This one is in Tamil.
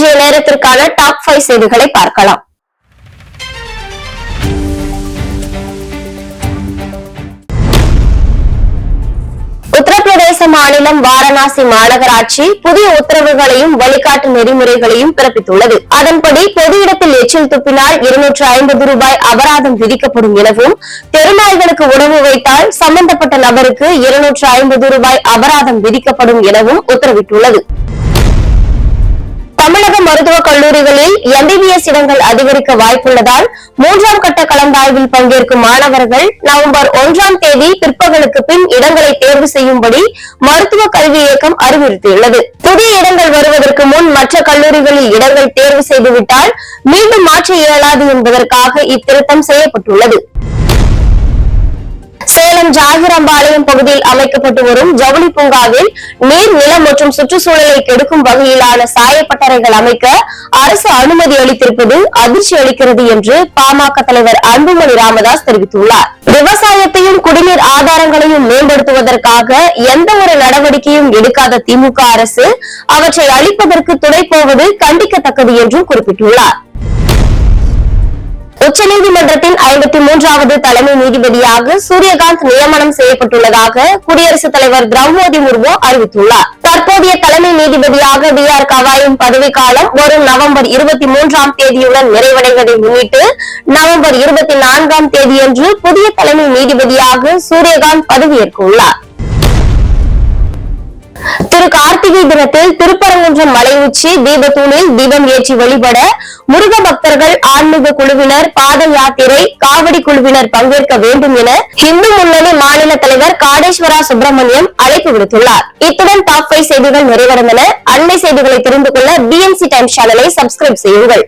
இன்றைய நேரத்திற்கான டாப் 5 செய்திகளை பார்க்கலாம். உத்தரப்பிரதேச மாநிலம் வாரணாசி மாநகராட்சி புதிய உத்தரவுகளையும் வழிகாட்டு நெறிமுறைகளையும் பிறப்பித்துள்ளது. அதன்படி பொது இடத்தில் எச்சில் துப்பினால் 250 ரூபாய் அபராதம் விதிக்கப்படும் எனவும், தெருநாய்களுக்கு உணவு வைத்தால் சம்பந்தப்பட்ட நபருக்கு 250 ரூபாய் அபராதம் விதிக்கப்படும் எனவும் உத்தரவிட்டுள்ளது. தமிழக மருத்துவக் கல்லூரிகளில் MBBS இடங்கள் அதிகரிக்க வாய்ப்புள்ளதால் 3ஆம் கட்ட கலந்தாய்வில் பங்கேற்கும் மாணவர்கள் நவம்பர் 1ஆம் தேதி பிற்பகலுக்கு பின் இடங்களை தேர்வு செய்யும்படி மருத்துவ கல்வி இயக்கம் அறிவுறுத்தியுள்ளது. புதிய இடங்கள் வருவதற்கு முன் மற்ற கல்லூரிகளில் இடங்கள் தேர்வு செய்துவிட்டால் மீண்டும் மாற்ற இயலாது என்பதற்காக இத்திருத்தம் செய்யப்பட்டுள்ளது. சேலம் ஜாகிரம்பாளையம் பகுதியில் அமைக்கப்பட்டு வரும் ஜவுளி பூங்காவில் நீர், நிலம் மற்றும் சுற்றுச்சூழலை கெடுக்கும் வகையிலான சாயப்பட்டறைகள் அமைக்க அரசு அனுமதி அளித்திருப்பது அதிர்ச்சி அளிக்கிறது என்று பாமக தலைவர் அன்புமணி ராமதாஸ் தெரிவித்துள்ளார். விவசாயத்தையும் குடிநீர் ஆதாரங்களையும் மேம்படுத்துவதற்காக எந்த ஒரு நடவடிக்கையும் எடுக்காத திமுக அரசு அவற்றை அளிப்பதற்கு துணை போவது கண்டிக்கத்தக்கது என்றும் குறிப்பிட்டுள்ளார். உச்சநீதிமன்றத்தின் 53வது தலைமை நீதிபதியாக சூரியகாந்த் நியமனம் செய்யப்பட்டுள்ளதாக குடியரசுத் தலைவர் திரௌபதி முர்மு அறிவித்துள்ளார். தற்போதைய தலைமை நீதிபதியாக DR கவாயின் பதவிக்காலம் வரும் நவம்பர் 23ஆம் தேதியுடன் நிறைவடைவதை முன்னிட்டு நவம்பர் 24ஆம் தேதியன்று புதிய தலைமை நீதிபதியாக சூரியகாந்த் பதவியேற்க உள்ளார். திரு கார்த்திகை தினத்தில் திருப்பரங்குன்றம் மலை உச்சி தீபத்தூணில் தீபம் ஏற்றி வழிபட முருக பக்தர்கள், ஆன்மீக குழுவினர், பாத யாத்திரை, காவடி குழுவினர் பங்கேற்க வேண்டும் என இந்து முன்னணி மாநில தலைவர் காடேஸ்வரா சுப்பிரமணியம் அழைப்பு விடுத்துள்ளார். இத்துடன் டாப் 5 செய்திகள் நிறைவடைந்தன. அண்மை செய்திகளை தெரிந்து கொள்ள BNC டைம்ஸ் சேனலை சப்ஸ்கிரைப் செய்யுங்கள்.